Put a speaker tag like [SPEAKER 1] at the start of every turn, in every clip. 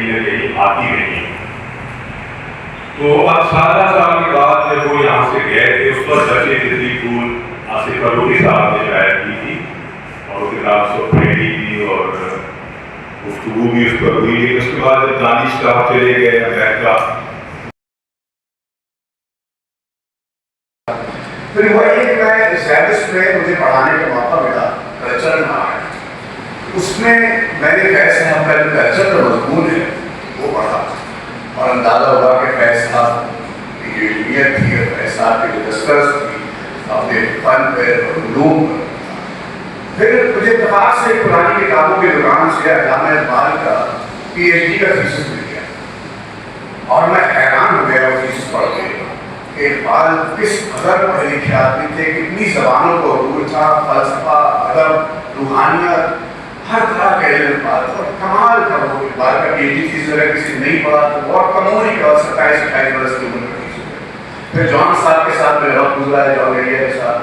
[SPEAKER 1] کہیں نہ کہیں آتی رہی. تو اب 17 سال کے بعد جب وہ یہاں سے گئے تھے اس وقت بچے جتنی پھول آصف فروغی صاحب نے شاید کی تھی اور وہ کتاب سب پڑھی تھی اور گفتگو بھی اس پر ہوئی. لیکن اس کے بعد جب دانش صاحب چلے گئے امریکہ
[SPEAKER 2] پھر وہ ایک میں سیوس میں مجھے پڑھانے کا موقع ملا کلچر میں آیا. اس میں میں نے فیض صاحب کا جو کلچر کا مضمون ہے وہ پڑھا اور اندازہ ہوا کہ فیض صاحب کی جو علمیت تھی اور فیض صاحب کی جو دسترس تھی اپنے فن پہ اور علوم پر. پھر مجھے اتفاق سے پرانی کتابوں کی دکان سے علامہ اقبال کا پی ایچ ڈی کا تھیسس مل گیا اور میں حیران ہو گیا وہ تھیسس پڑھ کے. اقبال کس قدر پڑھے لکھے آدمی تھے, کتنی زبانوں کو عبور تھا, فلسفہ, ادب, روحانیت, ہر طرح کے علم پال اور کمال کا وہ اقبال کا پی ایچ ڈی تھیسس اگر کسی نے نہیں پڑھا تو بہت کمال ہی کا 27-28 برس کی عمر کا تھیسس ہے. پھر جان صاحب کے ساتھ میرا وقت گزرا ہے, جان گڑیا کے ساتھ.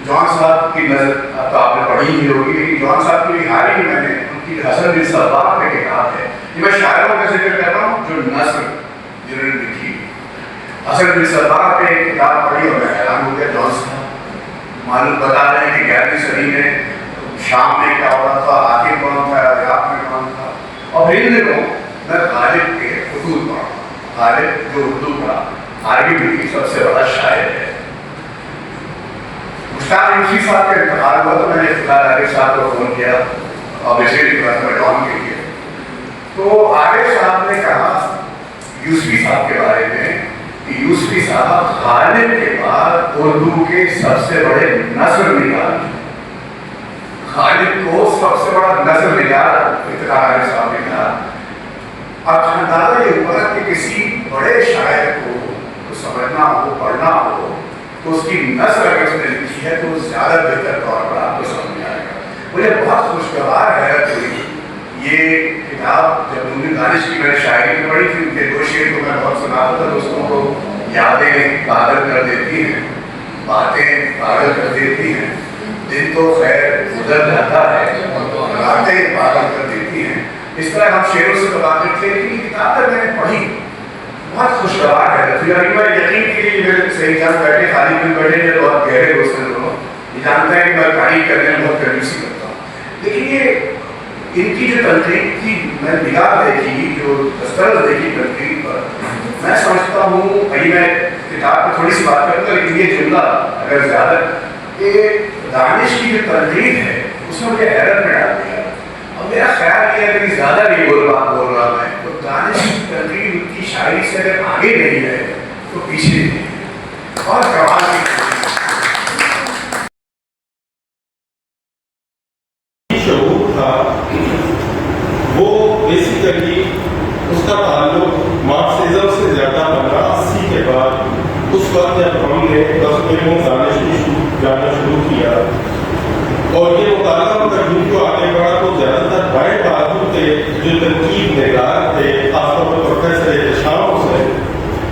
[SPEAKER 2] جان صاحب کی نظر تو آپ نے پڑھی ہی ہوگی, لیکن جان صاحب کی حال ہی میں نے ان کی حسن بن صباح میں کتاب ہے, یہ میں شاعروں کا ذکر کر رہا ہوں جو نثر جنہوں نے لکھی. حسن بن صباح پہ ایک کتاب پڑھی اور میں حیران ہو گیا. جان صاحب معلوم بتا رہے ہیں کہ 11ویں صدی میں شام میں کیا ہو رہا تھا, آخر کون تھا, عراق میں کون تھا. اور ان دنوں میں غالب کے خطوط پڑھا. غالب جو اردو کا عربی میں کی سب سے بڑا شاعر ہے. مشتاق یوسفی صاحب کا انتقال ہوا تو میں نے افتخار عارف صاحب کو فون کیا اور بچے کی بات میں ڈاؤن کے لیے. تو عارف صاحب نے کہا یوسفی صاحب کے بارے میں کہ یوسفی صاحب غالب کے بعد اردو کے سب سے بڑے نثر نگار, غالب کو سب سے بڑا نثر نگار افتخار عارف صاحب نے کہا. اب اندازہ یہ ہوا کہ کسی بڑے شاعر کو سمجھنا ہو, پڑھنا ہو تو اس کی نثر اگر اس نے لکھی ہے تو زیادہ بہتر طور پر آپ کو سمجھ میں آئے گا. مجھے بہت خوشگوار حیرت ہوئی یہ کتاب جب انہوں نے دانش کی میں نے شاعری میں پڑھی تھی. ان کے 2 شعر کو میں بہت سناتا تھا دوستوں کو. یادیں پاگل کر دیتی ہیں, باتیں پاگل کر دیتی ہیں, دن تو خیر گزر جاتا ہے, باتیں پاگل کر دیتی ہیں. اس طرح ہم شعروں سے متاثر تھے. لیکن یہ کتاب جب میں نے پڑھی بہت خوشگوار ہے. میں یقین کیجیے میرے صحیح جان بیٹھے خالی دن بیٹھے ہیں تو بہت گہرے دوست ہیں دونوں, یہ جانتے ہیں کہ میں تعریف کرنے میں بہت کنجوسی کرتا ہوں. لیکن یہ ان کی جو تنقید کی میں نگاہ دیکھی, جو دسترس دیکھی تنقید پر, میں سمجھتا ہوں میں کتاب پہ تھوڑی سی بات کروں گا لیکن یہ جملہ اگر زیادہ کہ دانش کی جو تنقید ہے اس میں مجھے حیرت میں ڈال دیا. اور میرا خیال یہ ہے کہ زیادہ نہیں بول رہا میں, تو دانش کی تنقید ان کی شاعری سے اگر آگے نہیں ہے تو پیچھے نہیں ہے. اور کمال کی
[SPEAKER 3] شعور تھا وہ بیسیکلی اس کا تعلق مارکسزم سے زیادہ بنا 80 کے بعد. اس وقت جب ہم نے 10 علموں جانا شروع کیا اور یہ مطالعہ کا جن کو آگے بڑھا تو زیادہ تر بائیں بہادر کے جو تنقید نگار تھے, خاص طور پر پروفیسر احتشام حسین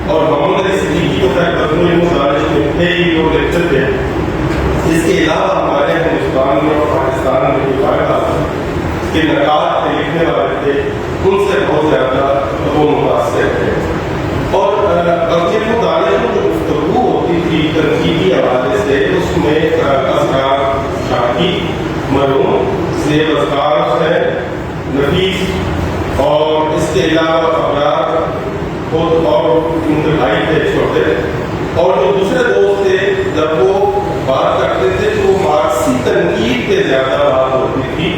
[SPEAKER 3] اور محمد صدیقی کو میں تھے ہی لوگ لیکچر تھے. اس کے علاوہ ہمارے ہندوستان میں اور پاکستان میں جو فائدہ کے نقاد کے لکھنے والے تھے ان سے بہت زیادہ وہ متاثر تھے. اور غزل و دانش میں جو گفتگو ہوتی تھی تنقیدی حوالے سے اس میں اذکار شاہی, مرحوم زیب اذکار حسین, نفیس اور اس کے علاوہ ابرار خود اور ان کے بھائی تھے چھوٹے, اور جو دوسرے دوست تھے جب وہ بات کرتے تھے تو وہ مارکسی تنقید کے زیادہ بات ہوتی تھی.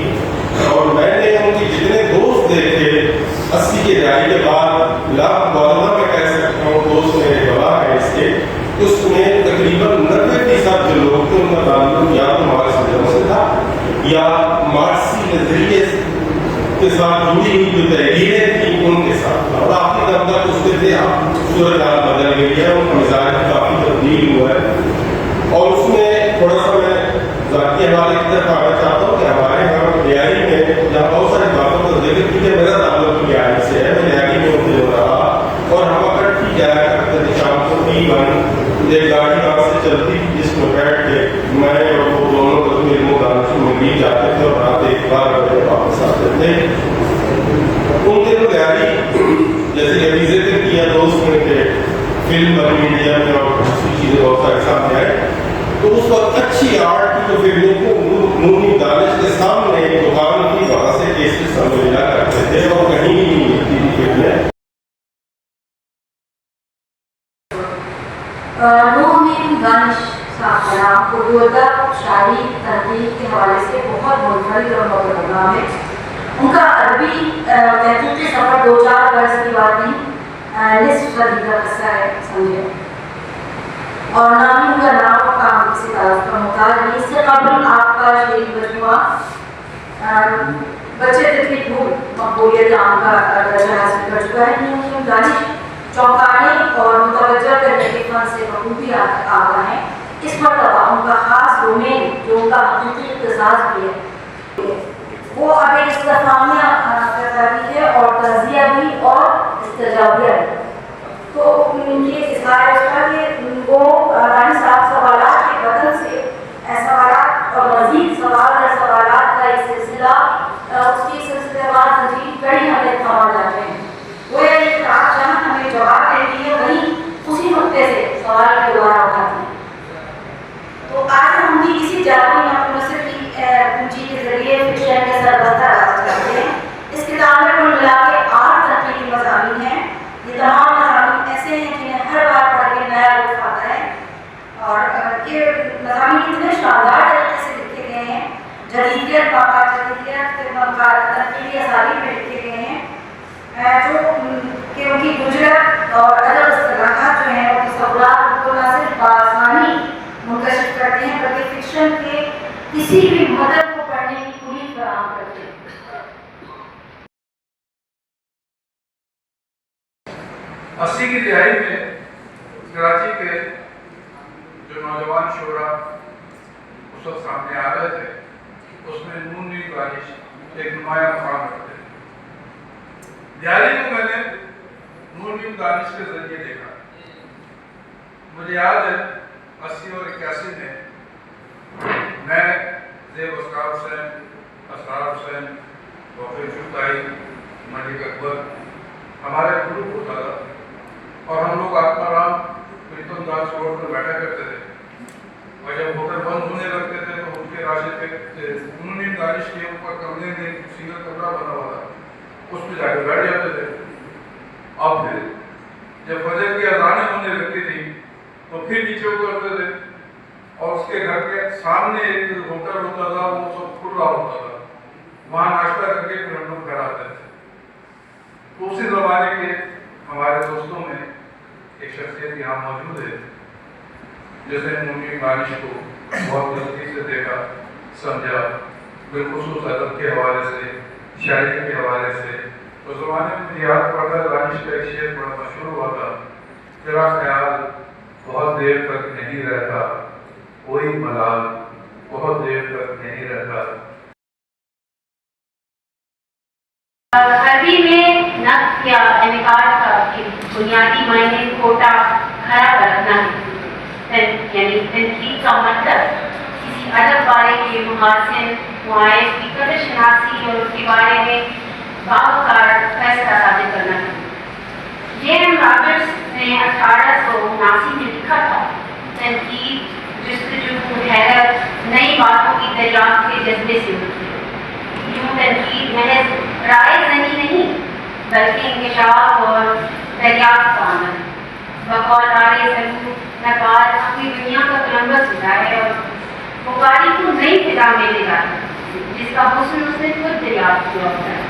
[SPEAKER 3] اور میں نے ان کے جتنے دوست دیکھے 80 کے دہائی کے بعد لاکھ والدہ میں کہہ سکتا ہوں, دوست میرے گواہ ہے اس کے, اس میں تقریباً 90% جو لوگ تھے ان کا تعلق یا تو مارکسزم سے تھا یا مارکسی نظریے کے ساتھ جڑی ہوئی جو تحریریں تھیں ان کے ساتھ. اور آخری دم تک اس کے تھے اب صورت حال بدل گئی ہے, ان کا مزاج کافی تبدیل ہوا ہے. اور اس میں تھوڑا سا میں ذاتی حوالے کی طرف آنا چاہتا ہوں کہ ہمارے یہاں تیاری میں جہاں بہت ساری باتوں کا ذکر کیا, میرا تعلق تیاری سے ہے, میں تیاری میں ہوتے ہو رہا اور ہم اکٹھی جایا کرتے تھے شام کو ایک گاڑی وہاں سے چلتی جس میں بیٹھ کے میں اور وہ دونوں قدم علم و دانش میں بھی جاتے تھے اور رات 1-12 بجے واپس آتے تھے. ان دنوں تیاری فلم بنی انڈیا میں اور دوسری چیزیں بہت سارے سامنے آئے، تو اس وقت اچھی آرٹ کی جو فلموں کو نونی دانش کے سامنے دکان کی وہاں سے کیسے سمجھنا کرتے تھے اور کہیں نہیں ملتی تھی فلمیں.
[SPEAKER 4] نونی دانش صاحب کا نام اردو ادب، شاعری، تحقیق کے حوالے سے بہت منفرد اور مقبول نام ہے. ان کا عربی تحقیقی سفر 2-4 برس کی بات نہیں، نصف صدی کا قصہ ہے سمجھے. اور نہ ہی ان کا نام اور کام کسی تعارف کا محتاج نہیں. اس سے قبل آپ کا شعری مجموعہ بچے تک بھوک مقبولیت عام کا درجہ حاصل کر چکا ہے. نونی دانش چونکانے اور متوجہ کرنے کے فن سے بخوبی آگاہ ہیں. اس مرتبہ ان کا خاص ڈومین جو ان کا حقیقی اختصاص بھی ہے وہ اب ایک استفہامیہ کرتی ہے اور تجزیہ بھی اور استجابیہ بھی. تو یہ اظہار ہے اس کا کہ وہ رانی صاحب سوالات کے بدل سے سوالات اور مزید سوال اور سوالات کا ایک سلسلہ اس کی سلسلے وار تجدید کڑی ہمیں تھما جاتے ہیں. وہ ایک آپ جہاں ہمیں جواب دیتی ہے وہیں اسی نقطے سے سوال کی دوبارہ اٹھاتے ہیں. تو آج ہم بھی اسی جاپانی نصر کی پونجی کے ذریعے فکشن کے سربستہ راز کرتے ہیں. اس کتاب میں کل ملا کے 8 تنقیدی مضامین ہیں. یہ تمام مضامین ایسے ہیں جنہیں ہر بار پڑھ کے نیا لطف آتا ہے اور یہ مضامین اتنے شاندار طریقے سے لکھے گئے ہیں. جدیدیت باقاعدہ جدیدیت کے تنقیدی اسالیب میں لکھے گئے ہیں جو کہ ان کی گجرت اور ادب اصطلاحات جو ہیں اور تصورات ان کو نہ صرف بآسانی منکشف کرتے ہیں بلکہ فکشن کے کسی بھی مدد کو پڑھنے کی پوری فراہم کرتے ہیں.
[SPEAKER 5] اسی کی دہائی میں کراچی کے جو نوجوان شعراء اس وقت سامنے آ رہے تھے اس میں نونی دانش ایک نمایاں مقام رکھتے ہیں. دہائی کو میں نے نونی دانش کے ذریعے دیکھا. مجھے یاد ہے 80 اور 81 میں زیب اسرار حسین وفیر شفتائی ملک اکبر ہمارے گروپ ہوتا تھا اور ہم لوگ آتما رام پریتم داس روڈ پر بیٹھا کرتے تھے اور جب ہوٹل بند ہونے لگتے تھے تو ان کے راستے پہ نونی دانش کے اوپر کمرے میں ایک سنگل کمرہ بنا ہوا تھا اس پہ جا کے بیٹھ جاتے تھے. اب پھر جب فجر کی اذانیں ہونے لگتی تھی تو پھر نیچے اترتے تھے اور اس کے گھر کے سامنے ایک ہوٹل ہوتا تھا وہ سب کھلا ہوتا تھا وہاں ناشتہ کر کے پھر ہم لوگ گھر آتے تھے. تو اسی زمانے کے ہمارے دوستوں میں ایک شخصیت یہاں موجود ہے جس نے نونی دانش کو بہت نزدیک سے دیکھا سمجھا بالخصوص ادب کے حوالے سے شاعری کے حوالے سے. اس زمانے میں مجھے یاد پڑتا دانش کا ایک شعر بڑا مشہور ہوا تھا تیرا خیال بہت دیر تک نہیں رہتا کوئی ملال بہت دیر تک نہیں رہتا.
[SPEAKER 4] عربی میں نقد یا انعقاد کا بنیادی معنی کوٹا کھڑا کرنا ہے. یعنی تنقید کا مطلب کسی ادب والے کے محاسن معائد کی قدر شناسی اور اس کے بارے میں باوقار فیصلہ صادر کرنا ہے. جیم رابرٹس نے 1879 میں لکھا تھا تنقید جستجو حیرت نئی باتوں کی دریافت کے جذبے سے ہوتی ہے. یوں تنقید محض رائے زنی نہیں بلکہ انکشاف اور دریافت کا عمل ہے. بقول آرے ضرور نقاد اپنی دنیا کا کولمبس ہوتا ہے اور وہ قاری کو نئی فضا میں لے جاتا ہے جس کا حسن اس نے خود دریافت کیا ہوتا ہے.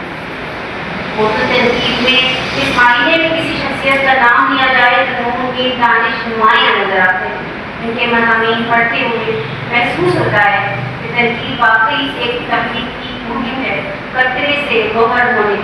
[SPEAKER 4] اردو تنقید میں اس معنی میں کسی شخصیت کا نام لیا جائے تو لوگوں کی دانش نمایاں نظر آتے ہیں. ان کے مضامین پڑھتے ہوئے محسوس ہوتا ہے کہ تنقید واقعی ایک تخلیق کی مہم ہے قطرے سے گوہر ہونے